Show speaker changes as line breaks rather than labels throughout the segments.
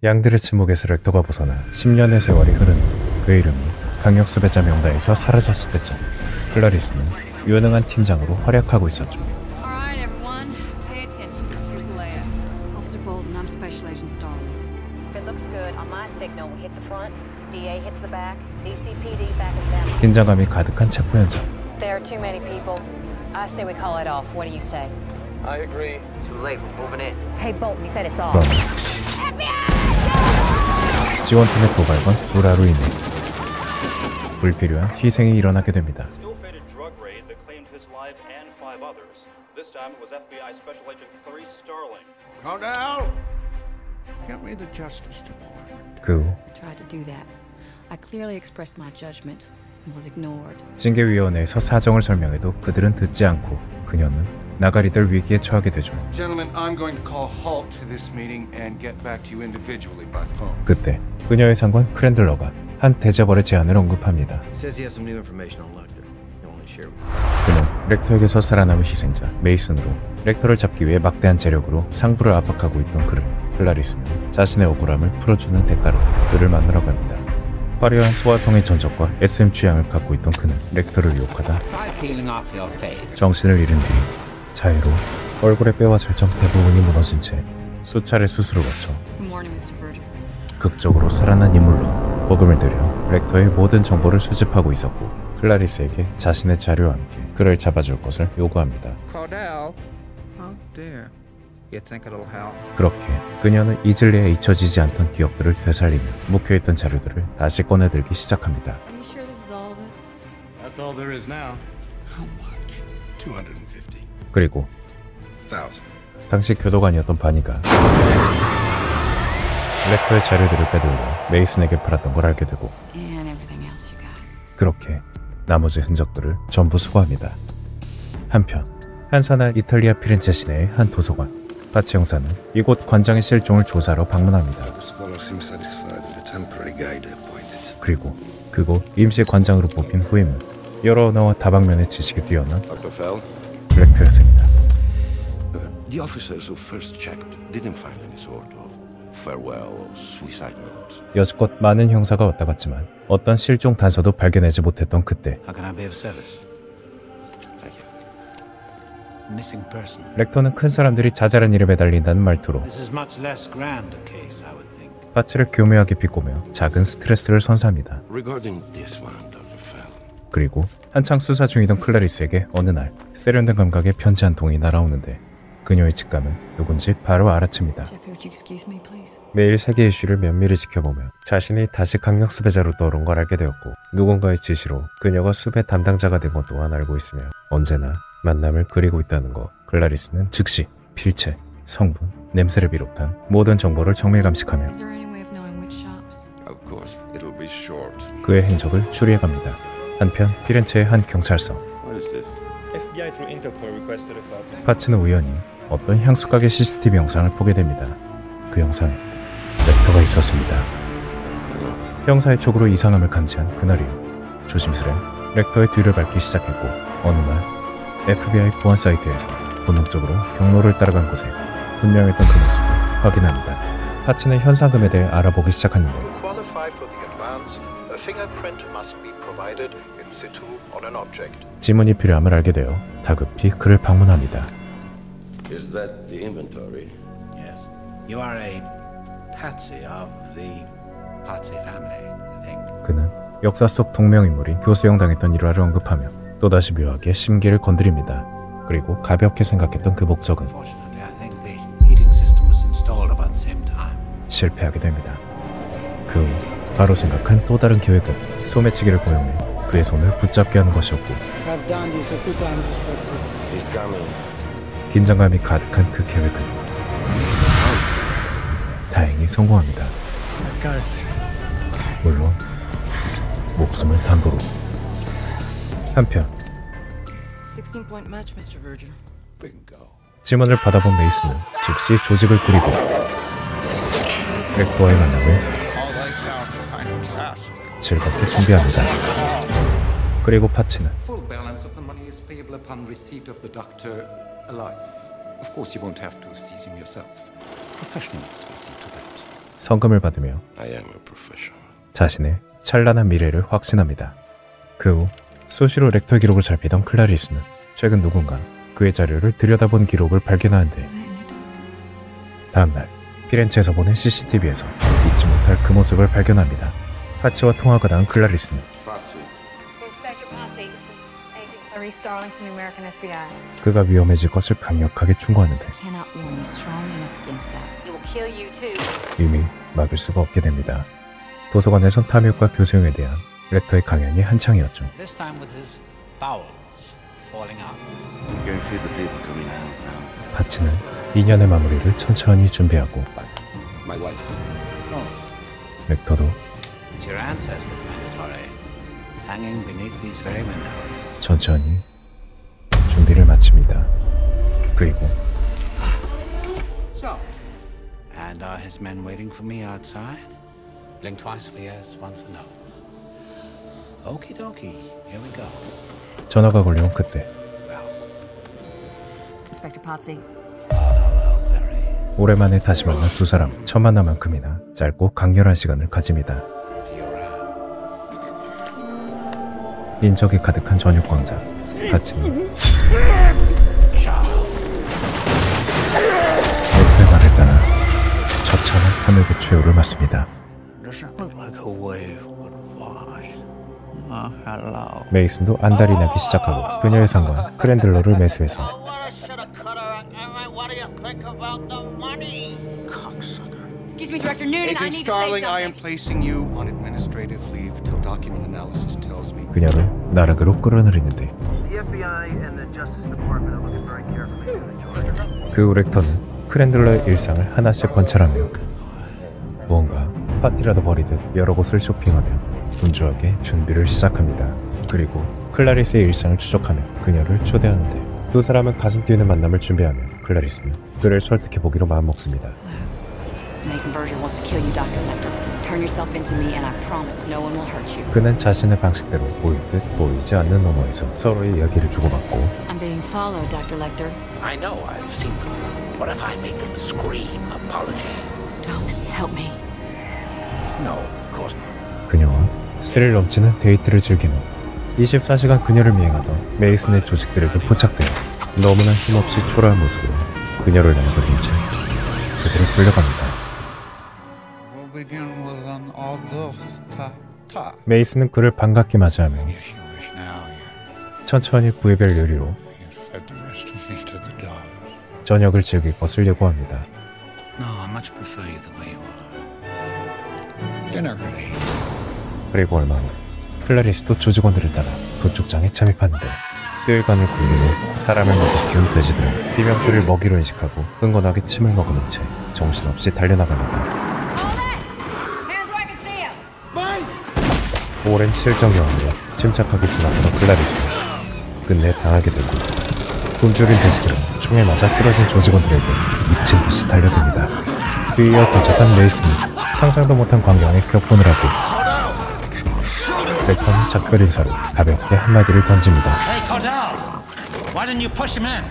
양들의 침묵에서 렉터가 벗어나 10년의 세월이 흐른 후 그의 이름이 강력 수배자 명단에서 사라졌을 때쯤 클라리스는 유능한 팀장으로 활약하고 있었죠.
Alright, everyone, pay attention. Here's the layout. Officer Bolton, I'm Special Agent Starling.
If it looks good, on my signal, we hit the front, DA hits the back, DCPD back at them.
긴장감이 가득한 체포 현장.
There are too many people. I say we call it off. What do you say?
I agree. Too late. We're moving in.
Hey, Bolton, he said it's off.
지원팀의 도발과 불화로 인해 불필요한 희생이 일어나게 됩니다.
Still-fated drug raid that claimed his life and 5 others. This time it was FBI Special Agent Clarice Starling.
Cordell! Get me the Justice Department.
그 후
I tried to do that. I clearly expressed my judgment and was ignored.
징계위원회에서 사정을 설명해도 그들은 듣지 않고 그녀는 나가리들 위기에 처하게 되죠.
Gentlemen, I'm going to call halt to this meeting and get back to you individually by phone.
그때 그녀의 상관 크랜들러가 한 대자벌의 제안을 언급합니다.
Says he has some new information on Lecter. He'll only share with you.
그는 렉터에게서 살아남은 희생자 메이슨으로 렉터를 잡기 위해 막대한 재력으로 상부를 압박하고 있던 그를 클라리스는 자신의 억울함을 풀어주는 대가로 그를 만나러 갑니다. 화려한 소화성의 전적과 SM 취향을 갖고 있던 그는 렉터를 유혹하다 정신을 잃은 뒤 자해로 얼굴의 뼈와 설정 대부분이 무너진 채 수차례 수술을 거쳐
Good morning, Mr. Virgil.
극적으로 살아난 인물로 복음을 들여 렉터의 모든 정보를 수집하고 있었고 클라리스에게 자신의 자료와 함께 그를 잡아줄 것을 요구합니다.
Cordell? How dare you think it'll help?
그렇게 그녀는 잊을 리에 잊혀지지 않던 기억들을 되살리며 묵혀있던 자료들을 다시 꺼내들기 시작합니다.
Are you sure this is all of it?
That's all there is now.
How much? 250,000.
그리고 당시 교도관이었던 바니가 렉터의 자료들을 빼돌려 메이슨에게 팔았던 걸 알게 되고
And everything else you got.
그렇게 나머지 흔적들을 전부 수거합니다. 한편 한산한 이탈리아 피렌체 시내의 한 도서관 파치 형사는 이곳 관장의 실종을 조사하러 방문합니다. 그리고 그곳 임시 관장으로 뽑힌 후임은 여러 언어와 다방면의 지식이 뛰어난 렉터였습니다.
The officers who first checked didn't find any sort of farewell or suicide notes.
여지껏 많은 형사가 왔다 갔지만 어떤 실종 단서도 발견하지 못했던 그때
How can I be of service?
Thank you.
Missing person.
렉터는 큰 사람들이 자잘한 일에 매달린다는 말투로
This is much less grand a case, I would think.
파츠를 교묘하게 비꼬며 작은 스트레스를 선사합니다.
Regarding this one, Dr. Fell,
그리고 한창 수사 중이던 클라리스에게 어느 날 세련된 감각의 편지 한 통이 날아오는데 그녀의 직감은 누군지 바로 알아챕니다.
Jeff, would you excuse me, please?
매일 세계 이슈를 면밀히 지켜보며 자신이 다시 강력 수배자로 떠오른 걸 알게 되었고 누군가의 지시로 그녀가 수배 담당자가 된 것 또한 알고 있으며 언제나 만남을 그리고 있다는 것. 클라리스는 즉시 필체, 성분, 냄새를 비롯한 모든 정보를 정밀 감식하며
Is there any way of knowing which shops?
Of course, it'll be short.
그의 행적을 추리해갑니다. 한편 피렌체의 한 경찰서
what is this?
FBI through Interpol requested a copy.
파츠는 우연히 어떤 향수 가게 CCTV 영상을 보게 됩니다. 그 영상에 렉터가 있었습니다. 형사의 촉으로 이상함을 감지한 그날 이후 조심스레 렉터의 뒤를 밟기 시작했고 어느 날 FBI 보안 사이트에서 본능적으로 경로를 따라간 곳에 분명했던 그 모습을 확인합니다. 파츠는 현상금에 대해 알아보기 시작하는데
To qualify for the advance, a fingerprint must be provided in situ on an object.
지문이 필요함을 알게 되어 다급히 그를 방문합니다.
Is that the inventory?
Yes. You are a patsy of the Patsy family, I think.
그는 역사 속 동명인물이 교수형 당했던 일화를 언급하며 또다시 묘하게 심기를 건드립니다. 그리고 가볍게 생각했던 그 목적은
Fortunately, I think the heating system was installed about the same time.
실패하게 됩니다. 그 후 바로 생각한 또 다른 계획은 소매치기를 고용해 그의 손을 붙잡게 하는 것이었고
He's coming.
긴장감이 가득한 그 계획은 다행히 성공합니다. 물론 목숨을 담보로. 한편
16-point match, Mr. Virgil.
지문을 받아본 메이슨은 즉시 조직을 꾸리고 렉터와의 만남을 즐겁게 준비합니다. 그리고 파츠는
Full balance of the money is payable upon receipt of the doctor alive. Of course, you won't have to seize him yourself. Professionals will see to that.
성금을 받으며
I am a professional.
자신의 찬란한 미래를 확신합니다. 그 후 수시로 렉터의 기록을 살피던 클라리스는 최근 누군가 그의 자료를 들여다본 기록을 발견하는데 다음날 피렌체에서 보낸 CCTV에서 잊지 못할 그 모습을 발견합니다. 파치와 통화가 닿은 클라리스는
Inspector Patsy, this is Agent Clarice Starling from the American FBI.
그가 위험해질 것을 강력하게 충고하는데
Cannot warn you strongly enough against that.
It will kill you too.
이미 막을 수가 없게 됩니다. 도서관에선 탐욕과 교수형에 대한 렉터의 강연이 한창이었죠.
This time with his bowels falling out.
You can see the people coming out now.
파치는 2년의 마무리를 천천히 준비하고
My wife.
렉터도
It's your ancestor, Mandatory, hanging beneath these very windows.
천천히 준비를 마칩니다. 그리고
So, and are his men waiting for me outside? Blink twice for yes, once for no. Okie dokie, here we go.
전화가 걸려온 그때
Inspector Patsy.
오랜만에 다시 만난 두 사람 첫 만남만큼이나 짧고 강렬한 시간을 가집니다.
See you around.
인적이 가득한 저녁 광장. 파치는 렉터의 말을 따라 처참한 하늘의 최후를 맞습니다. 메이슨도 안달이 나기 시작하고 그녀의 상관 크랜들러를 매수해서
Excuse me, Director Noonan. I
Agent
need to say
Starling, I am
something.
placing you on administrative leave till document analysis tells me.
그녀를 나락으로 끌어내리는데
The FBI and the Justice Department are looking very carefully into the charge.
그 후 렉터는 크랜들러의 일상을 하나씩 관찰하며 무언가 파티라도 벌이듯 여러 곳을 쇼핑하며 분주하게 준비를 시작합니다. 그리고 클라리스의 일상을 추적하며 그녀를 초대하는데 두 사람은 가슴 뛰는 만남을 준비하며 클라리스는 그를 설득해보기로 마음먹습니다.
Mason Berger wants to kill you, Dr. Lecter. Turn yourself into me, and I promise no one will hurt you.
그는 자신의 방식대로 보일 듯 보이지 않는 너머에서 서로의 이야기를 주고받고
I'm being followed, Dr. Lecter.
I know I've seen them. What if I made them scream apology?
Don't help me.
No, of course not.
그녀와 스릴 넘치는 데이트를 즐기며 24시간 그녀를 미행하던 메이슨의 조직들에게 포착되어 너무나 힘없이 초라한 모습으로 그녀를 남겨둔 채 그들을 끌려갑니다. 메이슨은 그를 반갑게 맞이하며 천천히 부에벨 요리로 저녁을 즐길 것을 예고합니다.
No, I much prefer you the way you are. Dinner ready.
그리고 얼마 후 클라리스도 조직원들을 따라 도축장에 잠입하는데 수혈관을 굴리고 사람을 먹여 키운 돼지들은 비명소리를 먹이로 인식하고 흥건하게 침을 먹은 채 정신없이 달려나갑니다. 오랜 실정 경험으로 침착하게 지나가던 클라리스는 끝내 당하게 되고 굶주린 돼지들은 총에 맞아 쓰러진 조직원들에게 미친 듯이 달려듭니다. 뒤이어 도착한 메이슨이 상상도 못한 광경에 격분을 하고 렉터는 작별 인사로 가볍게 한마디를 던집니다.
Hey, Cordell! Why didn't you push him in?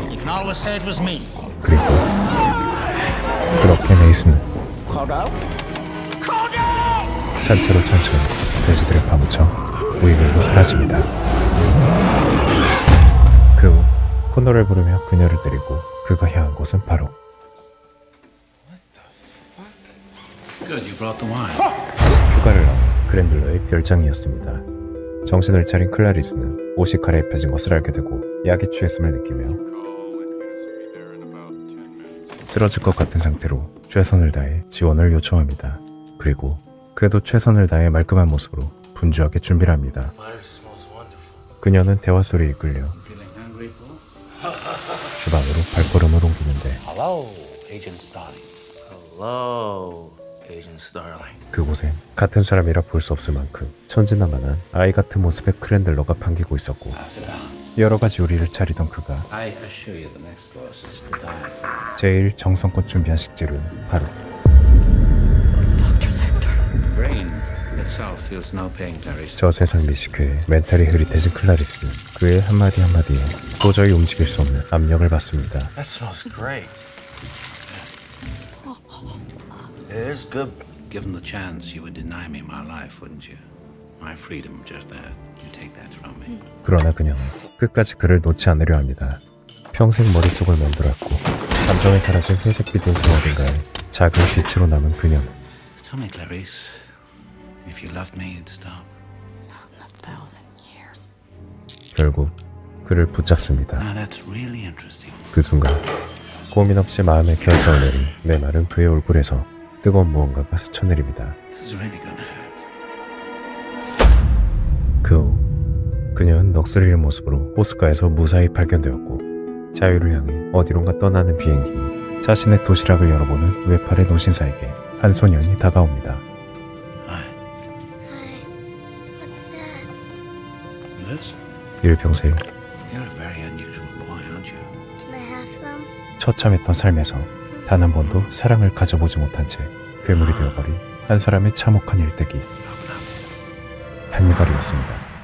You can always say it was me.
그리고 그렇게 메이슨은 산채로 천천히 돼지들을 파묻혀 무의미로 사라집니다. 그 후 코너를 부르며 그녀를 때리고 그가 향한 곳은 바로
Good, you brought the wine.
휴가를 나온 그랜들러의 별장이었습니다. 정신을 차린 클라리스는 옷이 갈아입혀진 것을 알게 되고 약에 취했음을 느끼며 쓰러질 것 같은 상태로 최선을 다해 지원을 요청합니다. 그리고 그래도 최선을 다해 말끔한 모습으로 분주하게 준비를 합니다. 그녀는 대화 소리에 이끌려 주방으로 발걸음을 옮기는데
Hello, Agent Starling.
Hello, Agent Starling.
그곳엔 같은 사람이라 볼 수 없을 만큼 천진난만한 아이 같은 모습의 크랜들러가 반기고 있었고 여러 가지 요리를 차리던 그가
I assure you the next course is the diet.
제일 정성껏 준비한 식재료는 바로
Brain itself feels no pain, Clarice.
저 세상 미식회에 멘탈이 흐릿해진 클라리스는 그의 한마디 한마디에 도저히 움직일 수 없는 압력을 받습니다.
That smells great.
It is good.
Given the chance, you would deny me my life, wouldn't you? My freedom, just that. You take that from me.
그러나 그녀는 끝까지 그를 놓지 않으려 합니다. 평생 머릿속을 맴돌았고 감정에 사라진 회색빛 인생 어딘가에 작은 빛으로 남은 그녀는
Tell me, Clarice, if you loved me, you'd stop.
Not in 1,000 years.
결국 그를 붙잡습니다.
Now that's really interesting.
그 순간 고민 없이 마음의 결정을 내린 메마른 그의 얼굴에서 뜨거운 무언가가 스쳐내립니다.
This is really gonna hurt.
그 후 그녀는 넋을 잃은 모습으로 호숫가에서 무사히 발견되었고 자유를 향해 어디론가 떠나는 비행기 자신의 도시락을 열어보는 외팔의 노신사에게 한 소년이 다가옵니다.
What's that?
This?
일평생
You're a very unusual boy, aren't you?
Can I have some?
처참했던 삶에서 단 한 번도 사랑을 가져보지 못한 채 괴물이 되어버린 한 사람의 참혹한 일대기 한니발이었습니다.